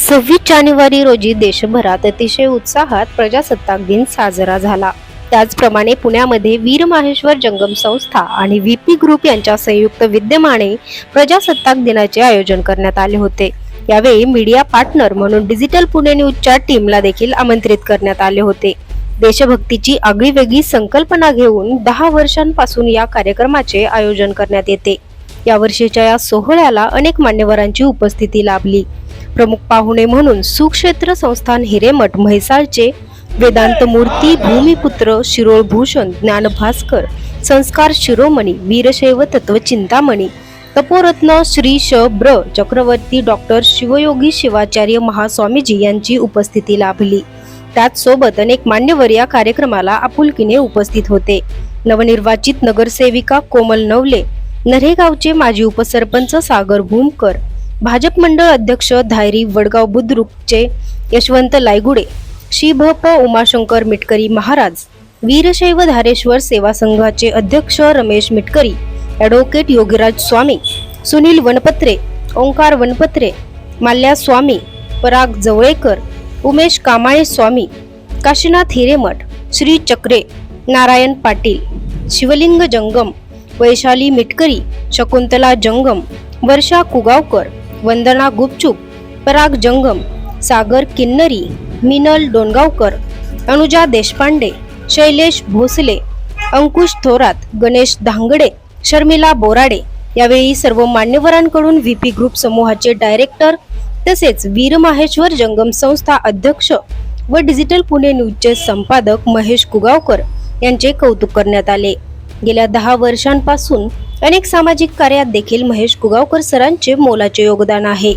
26 जानेवारी रोजी देशभरात अतिशय उत्साहात प्रजासत्ताक दिन साजरा झाला। त्याचप्रमाणे पुण्यामध्ये वीर माहेश्वर जंगम संस्था आणि व्हीपी ग्रुप यांच्या संयुक्त विद्यमाने प्रजासत्ताक दिनाचे आयोजन करण्यात आले होते। यावेळी मीडिया पार्टनर म्हणून डिजिटल पुणे न्यूजच्या टीमला देखील आमंत्रित करण्यात आले होते। देशभक्तीची आगळीवेगळी संकल्पना घेऊन 10 वर्षांपासून या कार्यक्रमाचे आयोजन करण्यात येते। यावर्षीच्या या सोहळ्याला अनेक मान्यवरांची उपस्थिती लाभली। प्रमुख पाहुणे म्हणून सुक्षेत्र संस्थान हिरेमठ म्हैसाळचे वेदांत मूर्ती, भूमिपुत्र शिरोळ भूषण, ज्ञानभास्कर, संस्कार शिरोमणी, वीरशैव तत्वचिंतामणी, तपोरत्न श्री श ब्र चक्रवर्ती डॉक्टर शिवयोगी शिवाचार्य महास्वामीजी यांची उपस्थिती लाभली। त्याचसोबत अनेक मान्यवर या कार्यक्रमाला आपुलकीने उपस्थित होते। नवनिर्वाचित नगरसेविका कोमल नवले, नरेगावचे माजी उपसरपंच सागर भूमकर, भाजप मंडळ अध्यक्ष धायरी वडगाव बुद्रुकचे यशवंत लायगुडे, श्री भ.प. उमाशंकर मिटकरी महाराज, वीरशैव धारेश्वर सेवा संघाचे अध्यक्ष रमेश मिटकरी, ॲडव्होकेट योगीराज स्वामी, सुनील वनपत्रे, ओंकार वनपत्रे, माल्या स्वामी, पराग जवळेकर, उमेश कामाळे स्वामी, काशीनाथ हिरेमठ, श्री चक्रे, नारायण पाटील, शिवलिंग जंगम, वैशाली मिटकरी, शकुंतला जंगम, वर्षा कुगावकर, वंदना गुपचूप, पराग जंगम, सागर किन्नरी, मिनल डोणगावकर, अनुजा देशपांडे, शैलेश भोसले, अंकुश थोरात, गणेश धांगडे, शर्मिला बोराडे। यावेळी सर्व मान्यवरांकडून व्हीपी ग्रुप समूहाचे डायरेक्टर तसेच वीर माहेश्वर जंगम संस्था अध्यक्ष व डिजिटल पुणे न्यूजचे संपादक महेश कुगावकर यांचे कौतुक करण्यात आले। गेल्या 10 वर्षांपासून अनेक सामाजिक कार्यात देखील महेश कुगावकर सरांचे मोलाचे योगदान आहे।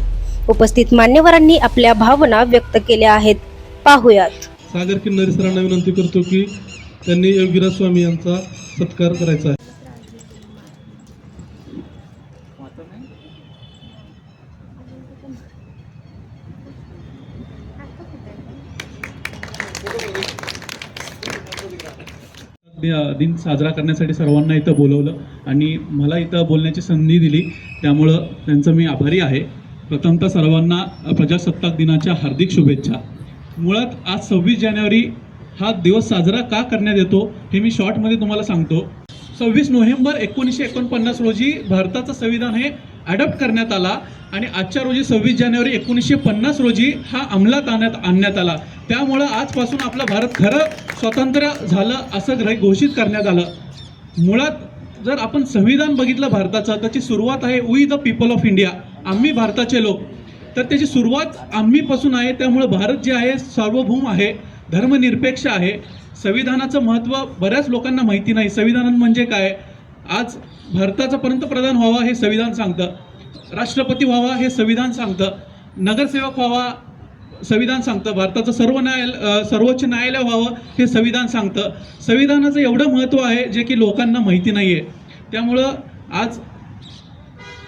उपस्थित मान्यवरांनी आपल्या भावना व्यक्त केल्या आहेत। पाहुयात। सागर किन्नरी सरांना विनंती करतो की त्यांनी योगीराज स्वामी यांचा सत्कार करायचा आहे। दिन साजरा करण्यासाठी सर्वांना इथं बोलवलं आणि मला इथं बोलण्याची संधी दिली, त्यामुळं त्यांचं मी आभारी आहे। प्रथमतः सर्वांना प्रजासत्ताक दिनाच्या हार्दिक शुभेच्छा। मुळात आज 26 जानेवारी हा दिवस साजरा का करण्यात येतो हे मी शॉर्टमध्ये तुम्हाला सांगतो। 26 नोव्हेंबर 1949 रोजी भारताचं संविधान हे अडॉप्ट करण्यात आला आणि आजच्या रोजी 26 जानेवारी 1950 रोजी हा अंमलात आणण्यात आला। त्यामुळं आजपासून आपलं भारत खरं स्वतंत्र झालं असं घोषित करण्यात आलं। मुळात जर आपण संविधान बघितलं भारताचं, त्याची सुरुवात आहे we the people of India, आम्ही भारताचे लोक, तर त्याची सुरुवात आम्हीपासून आहे। त्यामुळे भारत जे आहे सार्वभौम आहे, धर्मनिरपेक्ष आहे। संविधानाचं महत्त्व बऱ्याच लोकांना माहिती नाही। संविधान म्हणजे काय? आज भारताचा पंतप्रधान व्हावा हे संविधान सांगतं, राष्ट्रपती व्हावा हे संविधान सांगतं, नगरसेवक व्हावा संविधान सांगतं, भारताचं सर्वोच्च न्यायालय व्हावं हे संविधान सांगतं। संविधानाचं एवढं महत्त्व आहे जे की लोकांना माहिती नाही आहे। त्यामुळं आज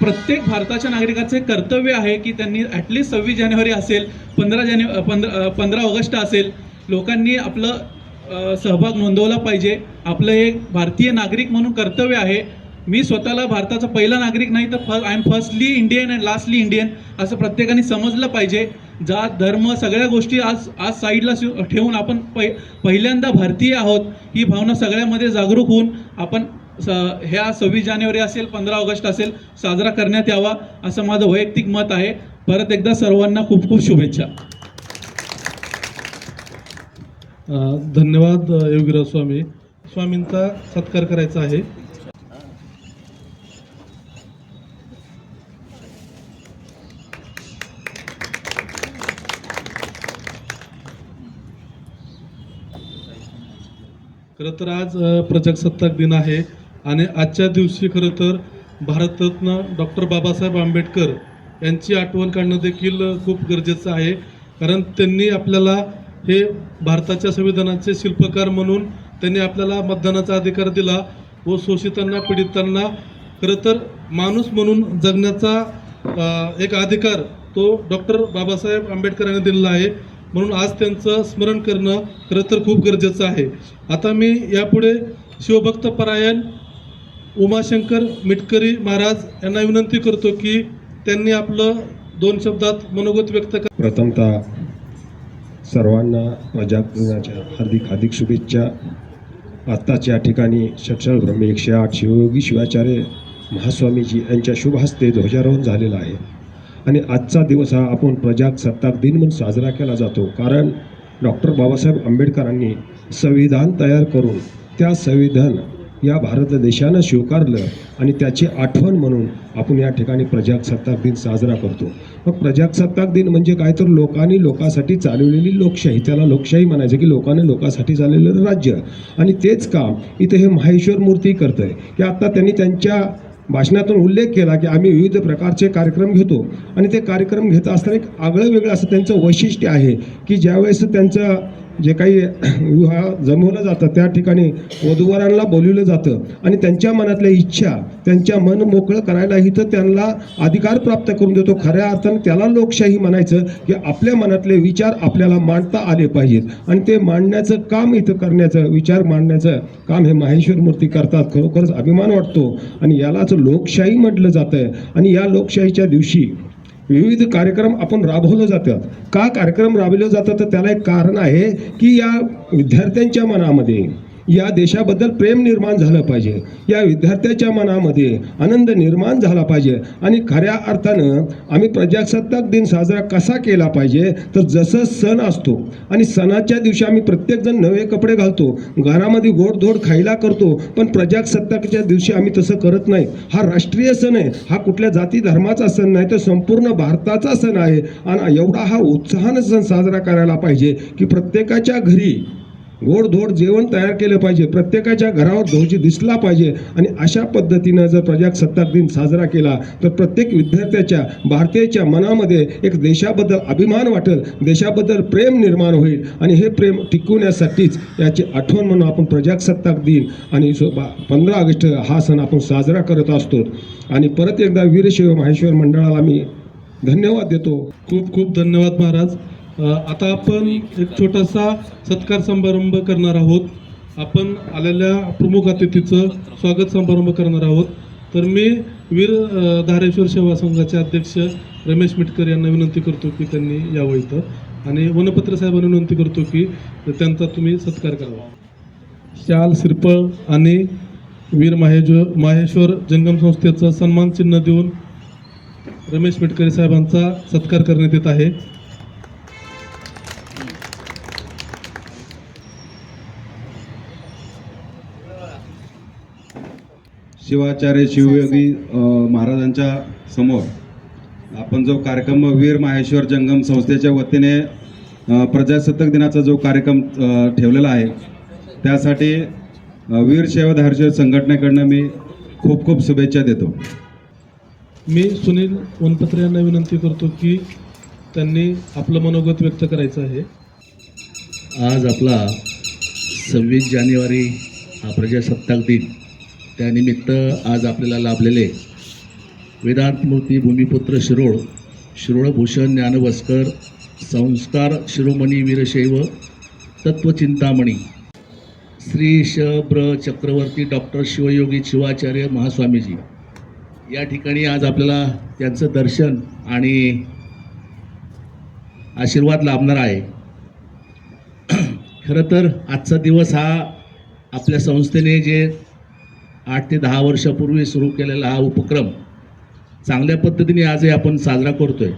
प्रत्येक भारताच्या नागरिकाचे कर्तव्य आहे की त्यांनी ॲटलिस्ट 26 जानेवारी असेल, 15 ऑगस्ट असेल, लोकांनी आपलं सहभाग नोंदवला पाहिजे। आपलं एक भारतीय नागरिक म्हणून कर्तव्य आहे। मी स्वतःला भारताचा पहिला नागरिक नाही तर I am firstly Indian and lastly Indian असं प्रत्येकाने समजलं पाहिजे। जात धर्म सगळ्या गोष्टी आज साईडला ठेवून आपण पहिल्यांदा भारतीय आहोत ही भावना सगळ्यामध्ये जागरूक होऊन आपण ह्या 26 जानेवारी असेल, 15 ऑगस्ट असेल, साजरा करण्यात यावा असं माझं वैयक्तिक मत आहे। परत एकदा सर्वांना खूप खूप शुभेच्छा। धन्यवाद योगीराज स्वामींचा सत्कार करायचा आहे। खरं तर आज प्रजासत्ताक दिन आहे आणि आजच्या दिवशी खरं तर भारतरत्न डॉक्टर बाबासाहेब आंबेडकर यांची आठवण काढणं देखील खूप गरजेचं आहे। कारण त्यांनी आपल्याला हे भारताच्या संविधानाचे शिल्पकार म्हणून त्यांनी आपल्याला मतदानाचा अधिकार दिला व शोषितांना पीडितांना खरं तर माणूस म्हणून जगण्याचा एक अधिकार तो डॉक्टर बाबासाहेब आंबेडकर यांनी दिलेला आहे। म्हणून आज त्यांचं स्मरण करणं खरं तर खूप गरजेचं आहे। आता मी यापुढे शिवभक्त परायण उमाशंकर मिटकरी महाराज यांना विनंती करतो की त्यांनी आपलं 2 शब्दात मनोगत व्यक्त करा. प्रथमतः सर्वांना प्रजासत्ताक दिनाच्या हार्दिक हार्दिक शुभेच्छा. आत्ताच या ठिकाणी सक्षर ब्रह्म 108 शिवयोगी शिवाचार्य महास्वामीजी यांच्या शुभ हस्ते ध्वजारोहण झालेलं आहे. आणि आजचा दिवस हा आपण प्रजासत्ताक दिन म्हणून साजरा केला जातो, कारण डॉक्टर बाबासाहेब आंबेडकरांनी संविधान तयार करून त्या संविधान या भारत देशानं स्वीकारलं आणि त्याची आठवण म्हणून आपण या ठिकाणी प्रजासत्ताक दिन साजरा करतो. मग प्रजासत्ताक दिन म्हणजे काय, तर लोकांनी लोकांसाठी चालवलेली लोकशाही, त्याला लोकशाही म्हणायचं की लोकांनी लोकांसाठी चाललेलं राज्य. आणि तेच काम इथं हे माहेश्वर मूर्ती करतं आहे की आत्ता त्यांनी त्यांच्या भाषणातून उल्लेख केला की आम्ही विविध प्रकारचे कार्यक्रम घेतो आणि ते कार्यक्रम घेत असताना एक आगळं वेगळं असं त्यांचं वैशिष्ट्य आहे की ज्यावेळेस त्यांचं जे काही विवाह जमवलं जातं त्या ठिकाणी वधूवरांना बोलवलं जातं आणि त्यांच्या मनातल्या इच्छा त्यांच्या मन मोकळं करायला इथं त्यांना अधिकार प्राप्त करून देतो. खऱ्या अर्थानं त्याला लोकशाही म्हणायचं की आपल्या मनातले विचार आपल्याला मांडता आले पाहिजेत आणि ते मांडण्याचं काम इथं करण्याचं, विचार मांडण्याचं काम हे माहेश्वर मूर्ती करतात. खरोखरच अभिमान वाटतो आणि यालाच लोकशाही म्हटलं जातं आहे. आणि या लोकशाहीच्या दिवशी विविध कार्यक्रम आपण राबवले जातात. का कार्यक्रम राबवले जातात तर त्याला एक कारण आहे की या विद्यार्थ्यांच्या मनामध्ये या देशाबद्दल प्रेम निर्माण झालं पाहिजे, या विद्यार्थ्याच्या मनामध्ये आनंद निर्माण झाला पाहिजे. आणि खऱ्या अर्थानं आम्ही प्रजासत्ताक दिन साजरा कसा केला पाहिजे तर जसं सण असतो आणि सणाच्या दिवशी आम्ही प्रत्येकजण नवे कपडे घालतो, घरामध्ये गोडधोड खायला करतो, पण प्रजासत्ताकाच्या दिवशी आम्ही तसं करत नाही. हा राष्ट्रीय सण आहे, हा कुठल्या जाती धर्माचा सण नाही तर संपूर्ण भारताचा सण आहे. आणि एवढा हा उत्साहानं सण साजरा करायला पाहिजे की प्रत्येकाच्या घरी गोडधोड जेवण तयार केलं पाहिजे, प्रत्येकाच्या घरावर ध्वज दिसला पाहिजे. आणि अशा पद्धतीनं जर प्रजासत्ताक दिन साजरा केला तर प्रत्येक विद्यार्थ्याच्या भारतीयाच्या मनामध्ये एक देशाबद्दल अभिमान वाटेल, देशाबद्दल प्रेम निर्माण होईल. आणि हे प्रेम टिकवण्यासाठीच याची आठवण म्हणून आपण प्रजासत्ताक दिन आणि 15 ऑगस्ट हा सण आपण साजरा करत असतो. आणि परत एकदा वीरशैव माहेश्वर मंडळाला मी धन्यवाद देतो. खूप खूप धन्यवाद महाराज. आता आपण एक छोटासा सत्कार समारंभ करणार आहोत. आपण आलेल्या प्रमुख अतिथीचं स्वागत समारंभ करणार आहोत. तर मी वीर धारेश्वर सेवा संघाचे अध्यक्ष रमेश मिटकर यांना विनंती करतो की त्यांनी यावं इथं आणि वनपत्र साहेबांना विनंती करतो की त्यांचा तुम्ही सत्कार करावा. शाल श्रीफळ आणि वीर माहेश्वर जंगम संस्थेचं सन्मान चिन्ह देऊन रमेश मिटकरी साहेबांचा सत्कार करण्यात येत आहे. शिवाचार्य शिवयोगी महाराजांच्या समोर आपण जो कार्यक्रम वीर माहेश्वर जंगम संस्थेच्या वतीने प्रजासत्ताक दिनाचा जो कार्यक्रम ठेवलेला आहे त्यासाठी वीर शैव धारेश्वर संघटनेकडनं मी खूप खूप शुभेच्छा देतो. मी सुनील वनपत्रे यांना विनंती करतो की त्यांनी आपलं मनोगत व्यक्त करायचं आहे. आज आपला 26 जानेवारी हा प्रजासत्ताक दिन, त्यानिमित्त आज आपल्याला लाभलेले वेदांतमूर्ती भूमिपुत्र शिरोळभूषण ज्ञानवस्कर संस्कार शिरोमणी वीरशैव तत्वचिंतामणी श्री ब्र चक्रवर्ती डॉक्टर शिवयोगी शिवाचार्य महास्वामीजी या ठिकाणी आज आपल्याला त्यांचं दर्शन आणि आशीर्वाद लाभणार आहे. खरं तर आजचा दिवस हा आपल्या संस्थेने जे 8 ते 10 वर्षापूर्वी सुरू केलेला हा उपक्रम चांगल्या पद्धतीने आजही आपण साजरा करतोय.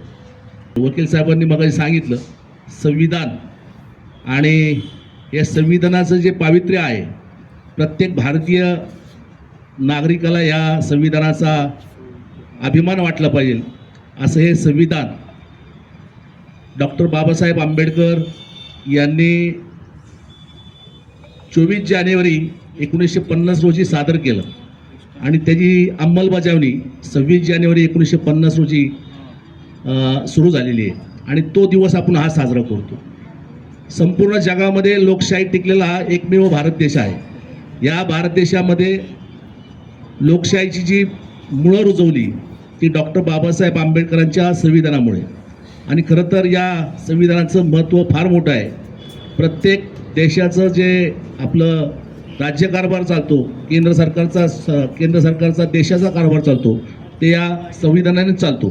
वकील साहेबांनी मगाशी सांगितलं संविधान आणि या संविधानाचं जे पावित्र्य आहे, प्रत्येक भारतीय नागरिकाला या संविधानाचा अभिमान वाटला पाहिजे. असं हे संविधान डॉक्टर बाबासाहेब आंबेडकर यांनी 24 जानेवारी 1950 रोजी सादर केलं आणि त्याची अंमलबजावणी 26 जानेवारी 1950 रोजी सुरू झालेली आहे आणि तो दिवस आपण हा साजरा करतो. संपूर्ण जगामध्ये लोकशाही टिकलेला हा एकमेव भारत देश आहे. या भारत देशामध्ये लोकशाहीची जी मुळं रुजवली ती डॉक्टर बाबासाहेब आंबेडकरांच्या संविधानामुळे. आणि खरं तर या संविधानाचं महत्त्व फार मोठं आहे. प्रत्येक देशाचं जे आपलं राज्यकारभार चालतो, केंद्र सरकारचा देशाचा कारभार चालतो ते या संविधानानेच चालतो.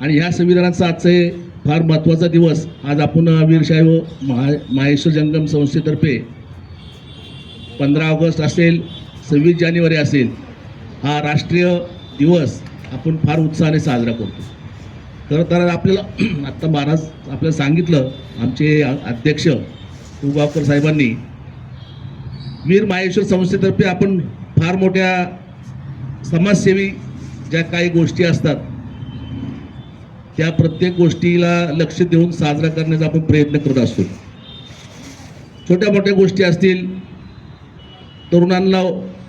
आणि ह्या संविधानाचा आजचा हे फार महत्त्वाचा दिवस आज आपण वीरशैव माहेश्वर जंगम संस्थेतर्फे 15 ऑगस्ट असेल 26 जानेवारी असेल हा राष्ट्रीय दिवस आपण फार उत्साहाने साजरा करतो. खरं तर आपल्याला आत्ता महाराज आपल्याला सांगितलं आमचे अध्यक्ष उगावकर साहेबांनी वीर माहेश्वर संस्थेतर्फे आपण फार मोठ्या समाजसेवी ज्या काही गोष्टी असतात त्या प्रत्येक गोष्टीला लक्ष देऊन साजरा करण्याचा आपण प्रयत्न करत असतो. छोट्या मोठ्या गोष्टी असतील, तरुणांना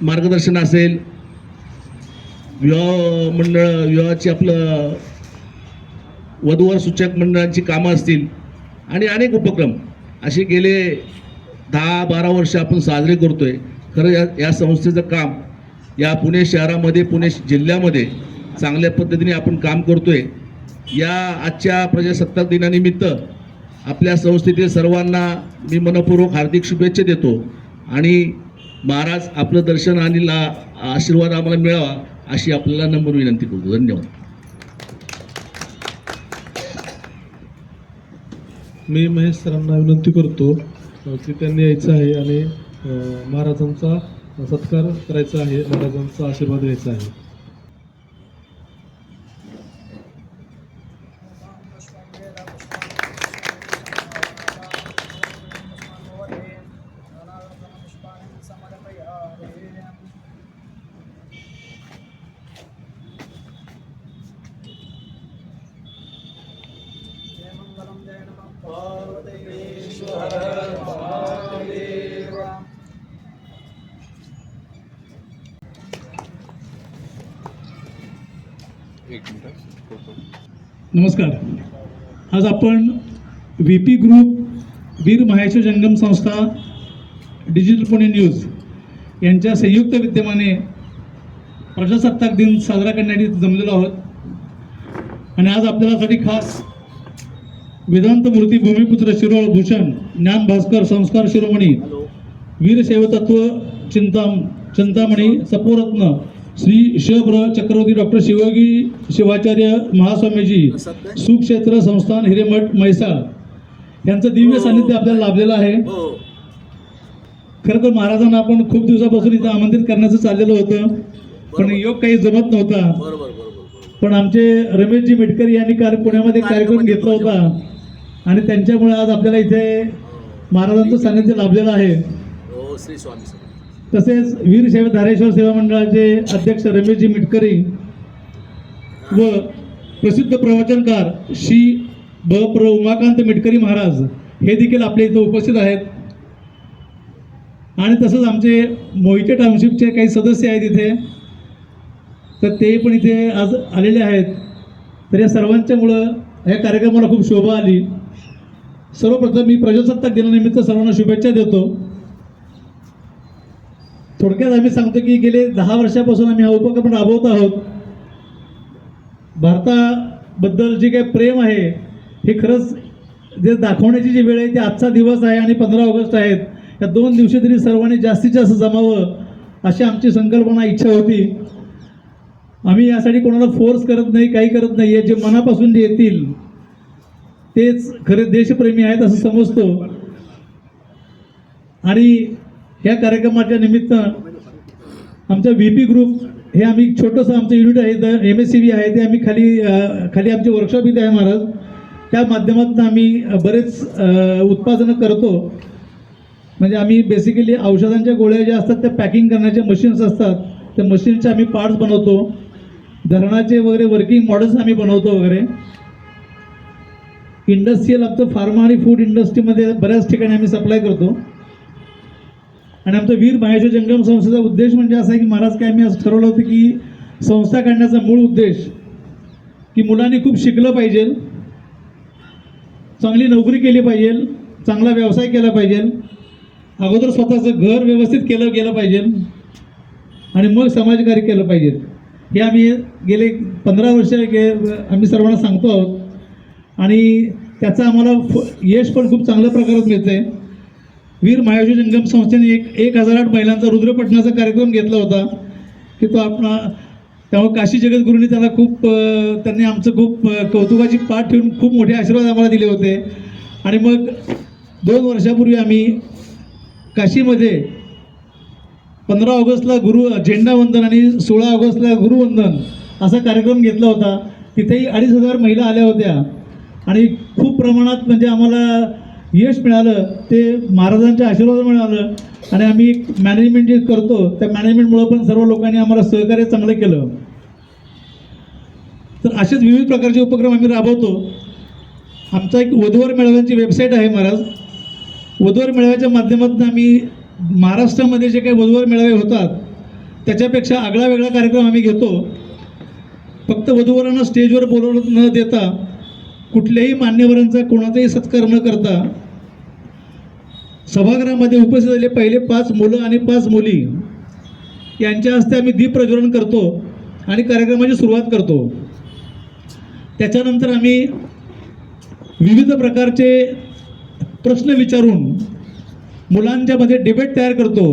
मार्गदर्शन असेल, विवाहाची आपलं वधूवर सूचक मंडळांची कामं असतील आणि अनेक उपक्रम असे गेले 10-12 वर्ष आपण साजरे करतोय. खरं या संस्थेचं काम या पुणे शहरामध्ये पुणे जिल्ह्यामध्ये चांगल्या पद्धतीने आपण काम करतोय. या आजच्या प्रजासत्ताक दिनानिमित्त आपल्या संस्थेतील सर्वांना मी मनपूर्वक हार्दिक शुभेच्छा देतो आणि महाराज आपलं दर्शन आणि आशीर्वाद आम्हाला मिळावा अशी आपल्याला नम्र विनंती करतो. धन्यवाद. मी महेश सरांना विनंती करतो की त्यांनी यायचं आहे आणि महाराजांचा सत्कार करायचा आहे, महाराजांचा आशीर्वाद घ्यायचा आहे. नमस्कार. आज आपण VP ग्रुप, वीर माहेश्वर जंगम संस्था, डिजिटल पुणे न्यूज यांच्या संयुक्त विद्यमाने प्रजासत्ताक दिन साजरा करण्यासाठी जमलेलो आहोत. आणि आज आपल्यासाठी खास वेदांत मूर्ती भूमिपुत्र शिरोळ भूषण ज्ञान भास्कर संस्कार शिरोमणी वीरशैवतत्व चिंतामणी सपोरत्न श्री शिवब्र चक्रवर्ती डॉक्टर शिवयोगी शिवाचार्य महास्वामीजी सुक्षेत्र संस्थान हिरेमठ म्हैसाळ यांचं दिव्य सानिध्य आपल्याला लाभलेलं आहे. खरं तर महाराजांना आपण खूप दिवसापासून इथं आमंत्रित करण्याचं चाललेलं होतं, पण योग काही जमत नव्हता. पण आमचे रमेशजी मिटकरी यांनी पुण्यामध्ये कार्यक्रम घेतला होता आणि त्यांच्यामुळे आज आपल्याला इथे महाराजांचं सानिध्य लाभलेलं आहे. तसेच वीरशैव धारेश्वर सेवा मंडळाचे अध्यक्ष रमेशजी मिटकरी व प्रसिद्ध प्रवचनकार श्री प्र उमाकांत मिटकरी महाराज हे देखील आपल्या इथं उपस्थित आहेत. आणि तसंच आमचे मोहिते टाउनशिपचे काही सदस्य आहेत इथे, तर ते पण इथे आज आलेले आहेत. तर या सर्वांच्यामुळं ह्या कार्यक्रमाला खूप शोभा आली. सर्वप्रथम मी प्रजासत्ताक दिनानिमित्त सर्वांना शुभेच्छा देतो. थोडक्यात आम्ही सांगतो की गेले 10 वर्षापासून आम्ही हा उपक्रम राबवत आहोत. भारताबद्दल जे काही प्रेम आहे हे खरंच जे दाखवण्याची जी वेळ आहे ती आजचा दिवस आहे आणि 15 ऑगस्ट आहेत. या 2 दिवशी तरी सर्वांनी जास्तीत जास्त जमावं अशी आमची संकल्पना इच्छा होती. आम्ही यासाठी कोणाला फोर्स करत नाही, काही करत नाही आहे. जे मनापासून जे येतील तेच खरे देशप्रेमी आहेत असं समजतो. आणि ह्या कार्यक्रमाच्या निमित्त आमच्या VP ग्रुप हे आम्ही छोटंसं आमचं युनिट आहे MSCV आहे ते आम्ही खाली आमचे वर्कशॉप इथे आहे महाराज. त्या माध्यमातून आम्ही बरेच उत्पादनं करतो. म्हणजे आम्ही बेसिकली औषधांच्या गोळ्या ज्या असतात त्या पॅकिंग करण्याचे मशीन्स असतात, त्या मशीनचे आम्ही पार्ट्स बनवतो. धरणाचे वगैरे वर्किंग मॉडेल्स आम्ही बनवतो वगैरे. इंडस्ट्रियल आमचं फार्मा आणि फूड इंडस्ट्रीमध्ये बऱ्याच ठिकाणी आम्ही सप्लाय करतो. आणि आमचं वीर माहेश्वर जंगम संस्थेचा उद्देश म्हणजे असा आहे की महाराज काय आम्ही असं ठरवलं होतं की संस्था काढण्याचा मूळ उद्देश की मुलांनी खूप शिकलं पाहिजे, चांगली नोकरी केली पाहिजे, चांगला व्यवसाय केला पाहिजे, अगोदर स्वतःचं घर व्यवस्थित केलं गेलं पाहिजे आणि मग समाजकार्य केलं पाहिजे. हे आम्ही गेले 15 वर्ष आम्ही सर्वांना सांगतो आहोत आणि त्याचं आम्हाला यश पण खूप चांगल्या प्रकारात मिळतं आहे. वीर माहेश्वर जंगम संस्थेने 1008 महिलांचा रुद्रपठणाचा कार्यक्रम घेतला होता की तो आपण त्यामुळे काशी जगद्गुरूंनी त्याला त्यांनी आमचं खूप कौतुकाची पाठ ठेवून खूप मोठे आशीर्वाद आम्हाला दिले होते. आणि मग 2 वर्षापूर्वी आम्ही काशीमध्ये 15 ऑगस्टला झेंडावंदन आणि 16 ऑगस्टला गुरुवंदन असा कार्यक्रम घेतला होता. तिथेही 2,500 महिला आल्या होत्या आणि खूप प्रमाणात म्हणजे आम्हाला यश मिळालं. ते महाराजांच्या आशीर्वाद मिळालं. आणि आम्ही एक मॅनेजमेंट जे करतो त्या मॅनेजमेंटमुळं पण सर्व लोकांनी आम्हाला सहकार्य चांगलं केलं. तर असेच विविध प्रकारचे उपक्रम आम्ही राबवतो. आमचा एक वधूवर मेळाव्यांची वेबसाईट आहे महाराज. वधूवर मेळाव्याच्या माध्यमातून आम्ही महाराष्ट्रामध्ये जे काही वधूवर मेळावे होतात त्याच्यापेक्षा आगळा वेगळा कार्यक्रम आम्ही घेतो. फक्त वधूवरांना स्टेजवर बोलवलं न देता, कुठल्याही मान्यवरांचा कोणाचाही सत्कार न करता, सभागृहामध्ये उपस्थित झालेले पहिले 5 मुलं आणि 5 मुली यांच्या हस्ते आम्ही दीप प्रज्वलन करतो आणि कार्यक्रमाची सुरुवात करतो. त्याच्यानंतर आम्ही विविध प्रकारचे प्रश्न विचारून मुलांच्यामध्ये डिबेट तयार करतो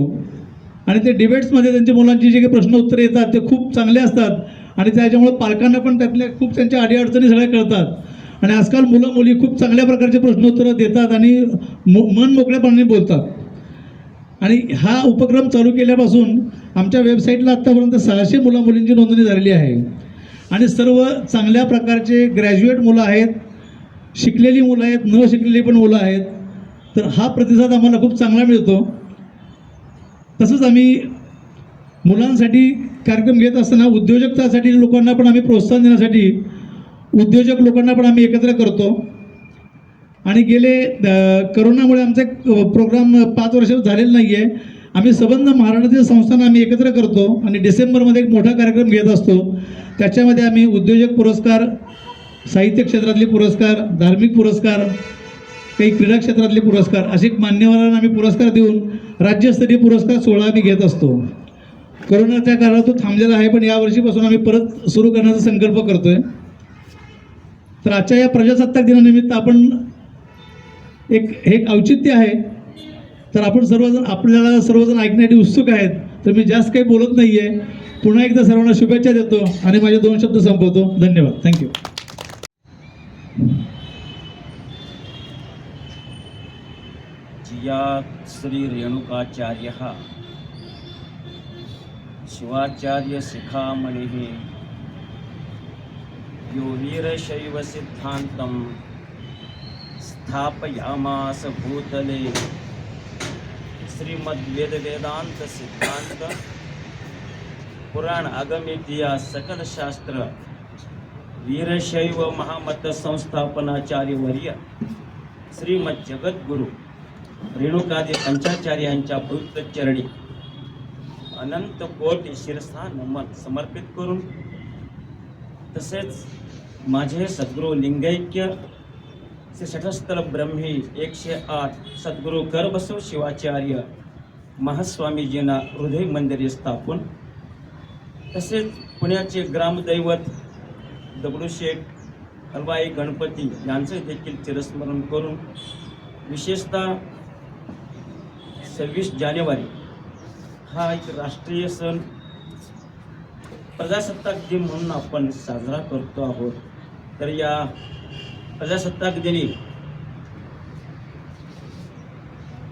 आणि ते डिबेट्समध्ये त्यांच्या मुलांची जे काही प्रश्न उत्तरे येतात ते खूप चांगले असतात आणि त्याच्यामुळे पालकांना पण त्यातल्या खूप त्यांच्या अडीअडचणी सगळ्या कळतात. आणि आजकाल मुलं मुली खूप चांगल्या प्रकारचे प्रश्नोत्तरं देतात आणि मन मोकळेपणाने बोलतात. आणि हा उपक्रम चालू केल्यापासून आमच्या वेबसाईटला आत्तापर्यंत 600 मुला मुलींची नोंदणी झालेली आहे. आणि सर्व चांगल्या प्रकारचे ग्रॅज्युएट मुलं आहेत, शिकलेली मुलं आहेत, न शिकलेली पण मुलं आहेत. तर हा प्रतिसाद आम्हाला खूप चांगला मिळतो. तसंच आम्ही मुलांसाठी कार्यक्रम घेत असताना उद्योजकतासाठी लोकांना पण आम्ही प्रोत्साहन देण्यासाठी उद्योजक लोकांना पण आम्ही एकत्र करतो. आणि गेले करोनामुळे आमचा एक प्रोग्राम 5 वर्ष झालेला नाही आहे. आम्ही संबंध महाराष्ट्रातील संस्थांना आम्ही एकत्र करतो आणि डिसेंबरमध्ये एक मोठा कार्यक्रम घेत असतो. त्याच्यामध्ये आम्ही उद्योजक पुरस्कार, साहित्य क्षेत्रातले पुरस्कार, धार्मिक पुरस्कार, काही क्रीडा क्षेत्रातले पुरस्कार असे मान्यवरांना आम्ही पुरस्कार देऊन राज्यस्तरीय पुरस्कार सोहळा आम्ही घेत असतो. करोनाच्या काळात तो थांबलेला आहे, पण यावर्षीपासून आम्ही परत सुरू करण्याचा संकल्प करतोय. तर आजच्या या प्रजासत्ताक दिनानिमित्त आपण एक औचित्य आहे. तर आपण आपल्याला सर्वजण ऐकण्यासाठी उत्सुक आहेत. तर मी जास्त काही बोलत नाही आहे. पुन्हा एकदा सर्वांना शुभेच्छा देतो आणि माझे 2 शब्द संपवतो. धन्यवाद. थँक्यू. जिया श्री रेणुकाचार्यः शिवाचार्य शिखामणिः यो वीरशैव सिद्धान्तं स्थापयामास भूतले श्रीमद्वेद वेदांत सिद्धांत पुराण आगमितिया सकल शास्त्र वीरशैव महामत संस्थापनाचार्य वर्य श्रीमद जगद्गुरु रेणुकादी पंचाचार्यांच्या पवित्र चरणी अनंत कोटी शिरसा नमन समर्पित करून, तसेच माझे सद्गुरू लिंगैक्य श्री षटस्थल ब्रह्मी 108 सद्गुरू करबसव शिवाचार्य महास्वामीजींना हृदय मंदिरे स्थापून, तसेच पुण्याचे ग्रामदैवत दगडूशेठ हलवाई गणपती यांचे देखील चिरस्मरण करून, विशेषतः 26 जानेवारी हा एक राष्ट्रीय सण प्रजासत्ताक दिन म्हणून आपण साजरा करतो आहोत. तर या प्रजासत्ताक दिनी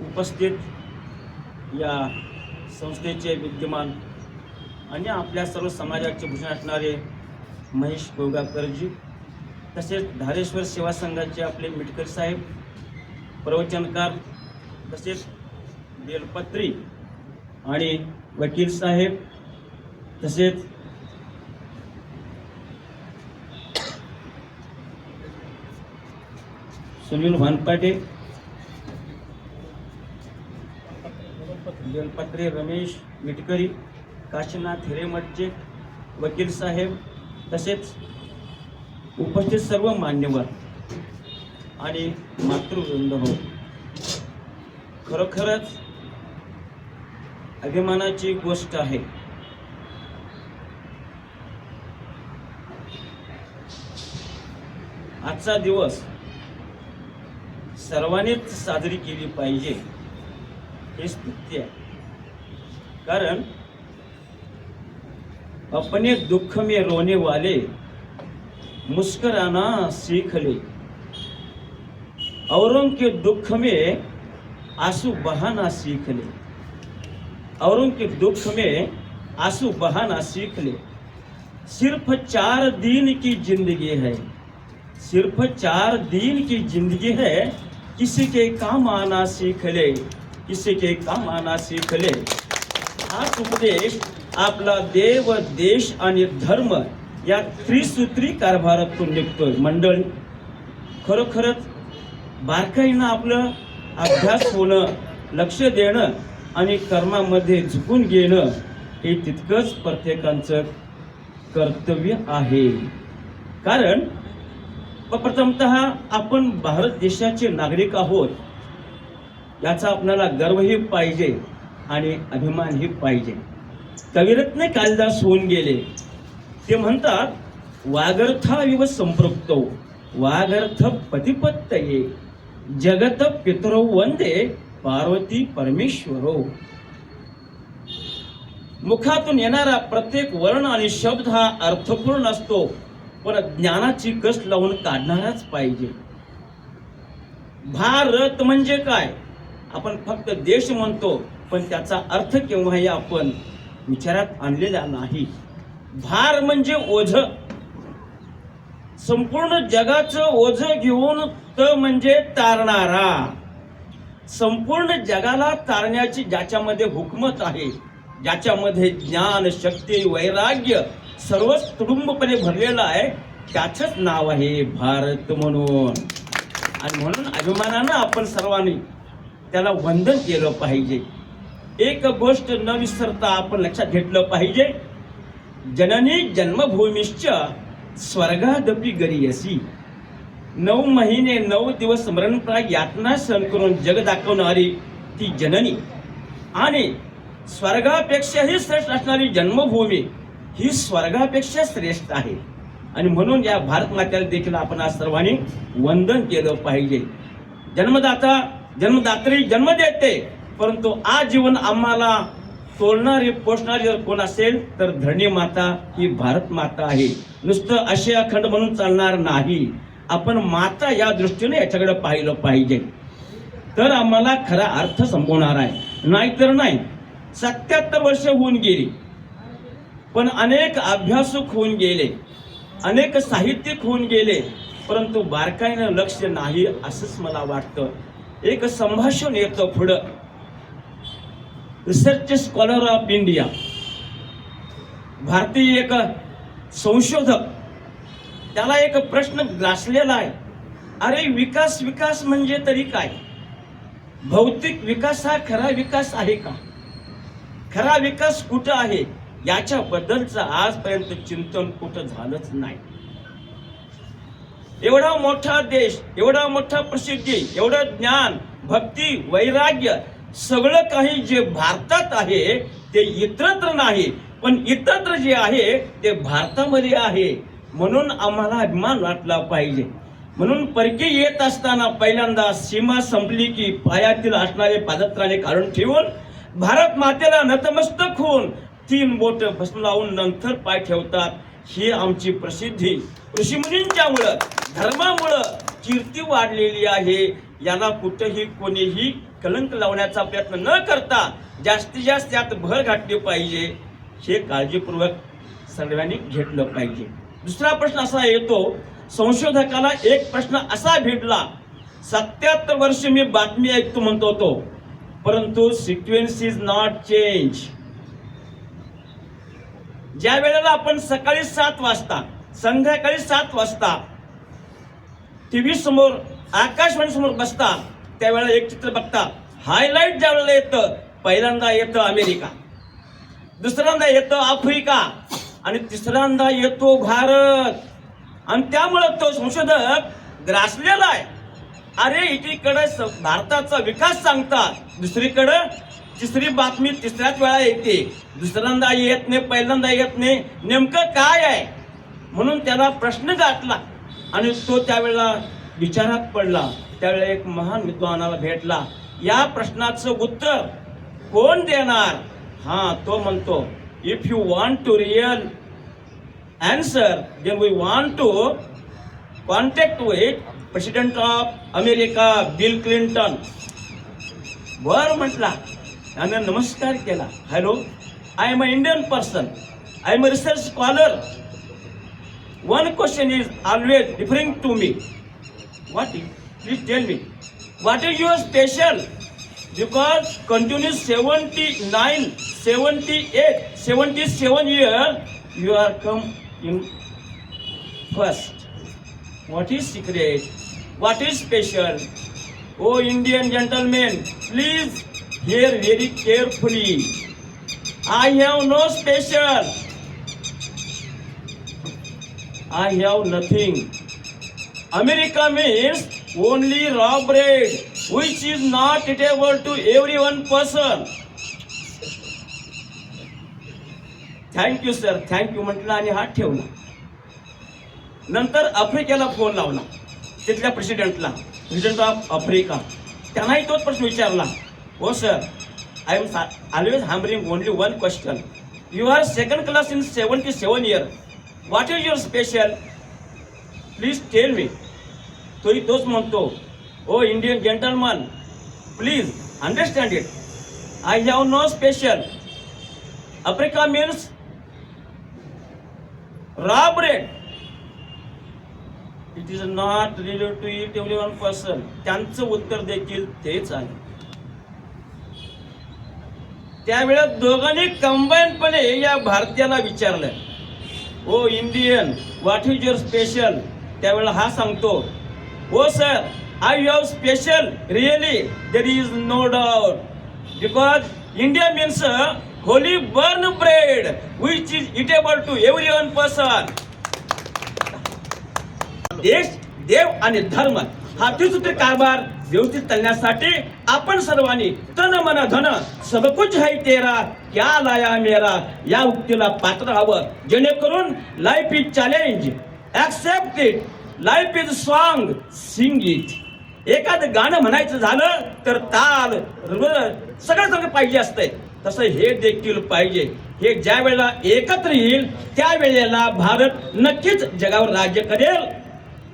उपस्थित या संस्थेचे विद्यमान आणि आपल्या सर्व समाजाचे भूषण असणारे महेश गोगाकरजी, तसेच धारेश्वर सेवा संघाचे आपले मिटकर साहेब, प्रवचनकार, तसेच बेलपत्री आणि वकील साहेब, तसेच सुनील भानपाटे, बेलपत्री रमेश मिटकरी, काशीनाथ हिरेमठचे वकील साहेब, तसेच उपस्थित सर्व मान्यवर आणि मातृवृंद हो, खरोखरच अभिमानाची गोष्ट आहे. आजचा दिवस सर्वांनीच साजरी केली पाहिजे हे स्तुत्य आहे. कारण अपने दुख में रोने वाले मुस्कुराना सीख ले, औरों के दुख में आंसू बहाना सीख ले, औरों के दुख में आंसू बहाना सीख ले। सिर्फ 4 दिन की जिंदगी है, सिर्फ 4 दिन की जिंदगी है, किसी के काम आना सीख ले, किसी के काम आना सीख ले। हाच उपदेश आपला देव, देश आणि धर्म या त्रिसूत्री कारभारातून निघतोय. मंडळी, खरोखरच बारकाईनं आपलं अभ्यास होणं, लक्ष देणं आणि कर्मामध्ये झुकून घेणं हे तितकंच प्रत्येकाचं कर्तव्य आहे. कारण प्रथमतः आपण भारत देशाचे नागरिक आहोत, याचा आपल्याला गर्वही पाहिजे आणि अभिमानही पाहिजे. कविरत्न कालिदास होऊन गेले. ते म्हणतात, वागर्थाविव संपृक्तो वागर्थ पतिपत्तये जगत पितरो वंदे पार्वती परमेश्वरो. मुखातून येणारा प्रत्येक वर्ण आणि शब्द हा अर्थपूर्ण असतो, पण ज्ञानाची कस लावून काढणाराच पाहिजे. भारत म्हणजे काय? आपण फक्त देश म्हणतो, पण त्याचा अर्थ केव्हाही आपण विचारात आणलेला नाही. भार म्हणजे ओझ, संपूर्ण जगाचं ओझ घेऊन म्हणजे तारणारा, संपूर्ण जगाला तारण्याची ज्याच्यामध्ये हुकमत आहे, ज्याच्यामध्ये ज्ञान, शक्ती, वैराग्य सर्वच तुडुंबपणे भरलेलं आहे, त्याचंच नाव आहे भारत म्हणून. आणि म्हणून अभिमानानं आपण सर्वांनी त्याला वंदन केलं पाहिजे. एक गोष्ट न विसरता आपण लक्षात घेतलं पाहिजे, जननी जन्मभूमीश्च स्वर्गादपि गरीयसी. 9 महिने 9 दिवस मरणप्राय यातना सहन करून जग दाखवणारी ती जननी आणि स्वर्गापेक्षाही श्रेष्ठ असणारी जन्मभूमी ही स्वर्गापेक्षा श्रेष्ठ आहे. आणि म्हणून या भारत मातेला देखील आपण आज सर्वांनी वंदन केलं पाहिजे. जन्मदाता, जन्मदात्री जन्म देते, परंतु आजीवन आम्हाला तोलणारी, पोषणारी जर कोण असेल तर धरणी माता ही भारत माता आहे. नुसतं आशिया खंड म्हणून चालणार नाही, आपण माता या दृष्टीने याच्याकडे पाहिलं पाहिजे, तर आम्हाला खरा अर्थ संपवणार आहे. नाहीतर नाही. 77 वर्ष होऊन गेली, पण अनेक अभ्यासक होऊन गेले, अनेक साहित्यिक होऊन गेले, परंतु बारकाईनं लक्ष नाही असंच मला वाटतं. एक संभाषण येतं पुढं, रिसर्च स्कॉलर ऑफ इंडिया, भारतीय एक संशोधक, त्याला एक प्रश्न ग्रासलेला आहे. अरे विकास, विकास म्हणजे तरी काय? भौतिक विकास हा खरा विकास आहे का? खरा विकास कुठं आहे याच्याबद्दलचं आजपर्यंत चिंतन कुठं झालंच नाही. एवढा मोठा देश, एवढा मोठा प्रसिद्धी, एवढं ज्ञान, भक्ती, वैराग्य सगळं काही जे भारतात आहे ते इतरत्र नाही, पण इतरत्र जे आहे ते भारतामध्ये आहे. म्हणून आम्हाला अभिमान वाटला पाहिजे. म्हणून परकी येत असताना पहिल्यांदा सीमा संपली की पायातील असणारे पादत्राणे काढून ठेवून भारत मातेला नतमस्तक होऊन 3 बोट भस्म लावून नंतर पाय ठेवतात. ही आमची प्रसिद्धी ऋषीमुनींच्यामुळं, धर्मामुळं कीर्ती वाढलेली आहे. याला कुठेही कोणीही कलंक लावण्याचा प्रयत्न न करता जास्तीत जास्त त्यात भर घातली पाहिजे, हे काळजीपूर्वक सर्वांनी घेतलं पाहिजे. दुसरा प्रश्न असा येतो, संशोधकाला एक प्रश्न असा भेटला, 77 वर्ष मी बातमी ऐकतो म्हणतो तो, परंतु सिक्वेन्स इज नॉट चेंज. ज्या वेळेला आपण सकाळी 7 वाजता, संध्याकाळी 7 वाजता टीव्ही समोर, आकाशवाणी समोर बसता, त्यावेळेला एक चित्र बघता, हायलाइट ज्या वेळेला येतं, पहिल्यांदा येतं अमेरिका, दुसऱ्यांदा येतं आफ्रिका आणि तिसऱ्यांदा येतो भारत. आणि त्यामुळं तो संशोधक ग्रासलेला आहे. अरे एकीकडे भारताचा विकास सांगतात, दुसरीकडे तिसरी बातमी तिसऱ्याच वेळा येते, दुसऱ्यांदा येत नाही, पहिल्यांदा येत नाही, नेमकं काय आहे? म्हणून त्याला प्रश्न गाठला आणि तो त्यावेळेला विचारात पडला. त्यावेळेला एक महान विद्वानाला भेटला. या प्रश्नाचं उत्तर कोण देणार? तो म्हणतो if you want to real answer, then we want to contact with President of America, Bill Clinton. बर म्हटला, त्याने नमस्कार केला. Hello, I am a Indian person, I am a research scholar. One question is always referring to me. What is, please tell me, what is your special? Because continuous 79, 78, 77 years you are come in first. What is secret? What is special? Oh Indian gentlemen, please hear very carefully. I have no special. I have nothing. America means only raw bread, which is not eatable to every one person. Thank you sir, thank you म्हटलं आणि हात ठेवला. नंतर आफ्रिकेला phone लावला, तिथल्या प्रेसिडेंटला, president of Africa. त्यांनाही तोच प्रश्न विचारला. हो sir, I am always hammering only one question. You are second class in 77 years. What is your special? Please tell me. तोही तोच म्हणतो, oh Indian gentleman, please understand it. I have no special. Africa means raw bread. It is not related to eat every one person. त्यांचं उत्तर देखील तेच आहे. त्यावेळेस दोघांनी कंबाईनपणे या भारतीयाला विचारलं, oh Indian, what is your special? त्यावेळेला हा सांगतो, हो sir, I have special, really there is no doubt, because India means holy burn bread which is eatable to every one person. देश, देव आणि धर्म हा त्रिसूत्री कारभार व्यवस्थित चालण्यासाठी आपण सर्वांनी तन मन धन सब कुछ है तेरा क्या लाया मेरा या उक्तीला पात्र हवं, जेणेकरून life is challenge, accept it, life is song, sing it. एखादं गाणं म्हणायचं झालं तर ताल सगळं सगळं पाहिजे असतंय, तसं हे देखील पाहिजे. हे ज्या वेळेला एकत्र येईल त्यावेळेला भारत नक्कीच जगावर राज्य करेल,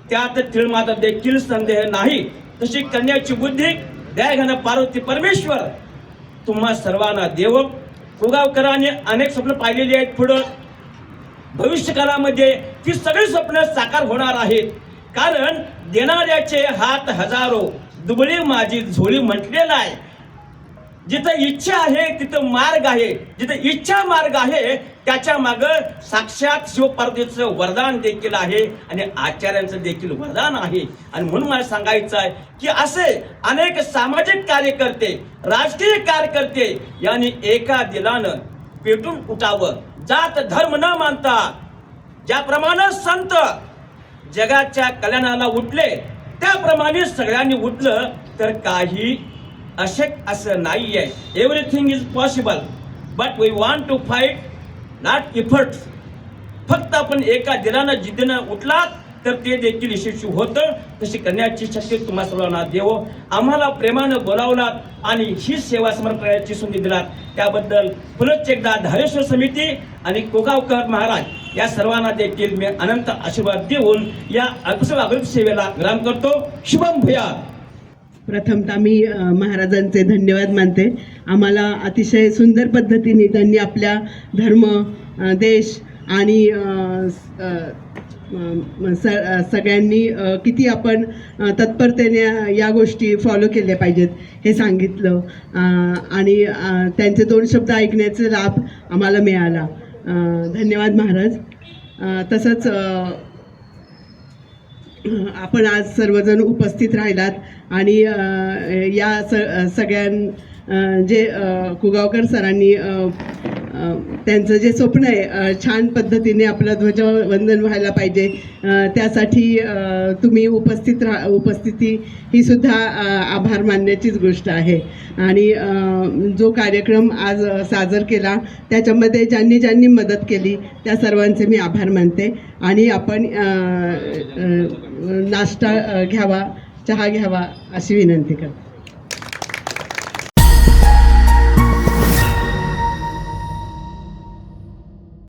त्यात तिळमात्र देखील संदेह नाही. तशी करण्याची बुद्धी दयाघन पार्वती परमेश्वर तुम्हा सर्वांना देव. कुगावकरांनी अनेक स्वप्न पाहिलेली आहेत. पुढं भविष्यकाळामध्ये ती सगळी स्वप्न साकार होणार आहेत, कारण देणाऱ्याचे हात हजारो, दुबळी माझी झोळी म्हटलेलं आहे. जिथं इच्छा आहे तिथं मार्ग आहे, जिथं इच्छा मार्ग आहे त्याच्या माग साक्षात शिवपार्वतीचं वरदान देखील आहे आणि आचार्यांचं देखील वरदान आहे. आणि म्हणून मला सांगायचं आहे की असे अनेक सामाजिक कार्यकर्ते, राजकीय कार्यकर्ते यांनी एका दिलानं पेटून उठावं, जात धर्म न मानता. ज्याप्रमाणे संत जगाच्या कल्याणाला उठले त्याप्रमाणे सगळ्यांनी उठलं तर काही अशक्य असं नाहीये. Everything is possible, but we want to fight, not efforts. फक्त आपण एका दिलानं जिद्दीनं उठलात तर ते देखील यशस्वी होतं. तशी करण्याची शक्ती तुम्हा सर्वांना देव. आम्हाला प्रेमानं बोलावलात आणि ही सेवा समर्पण करण्याची संधी दिलात त्याबद्दल पुनश्च एकदा धारेश्वर समिती आणि कोगावकर महाराज या सर्वांना देखील मी अनंत आशीर्वाद देऊन या अल्पसेवा सेवेला विराम करतो. शुभम भूयात. प्रथमतः मी महाराजांचे धन्यवाद मानते. आम्हाला अतिशय सुंदर पद्धतीने त्यांनी आपल्या धर्म, देश आणि सगळ्यांनी किती आपण तत्परतेने या गोष्टी फॉलो केल्या पाहिजेत हे सांगितलं. आणि त्यांचे 2 शब्द ऐकण्याचा लाभ आम्हाला मिळाला. धन्यवाद महाराज. तसंच आपण आज सर्वजण उपस्थित राहिलात आणि या सगळ्यां जे कुगावकर सरांनी त्यांचं जे स्वप्न आहे छान पद्धतीने आपलं ध्वजवंदन व्हायला पाहिजे त्यासाठी तुम्ही उपस्थिती ही सुद्धा आभार मानण्याचीच गोष्ट आहे. आणि जो कार्यक्रम आज साजर केला त्याच्यामध्ये ज्यांनी मदत केली त्या सर्वांचे मी आभार मानते. आणि आपण नाश्ता घ्यावा, चहा घ्यावा अशी विनंती करते.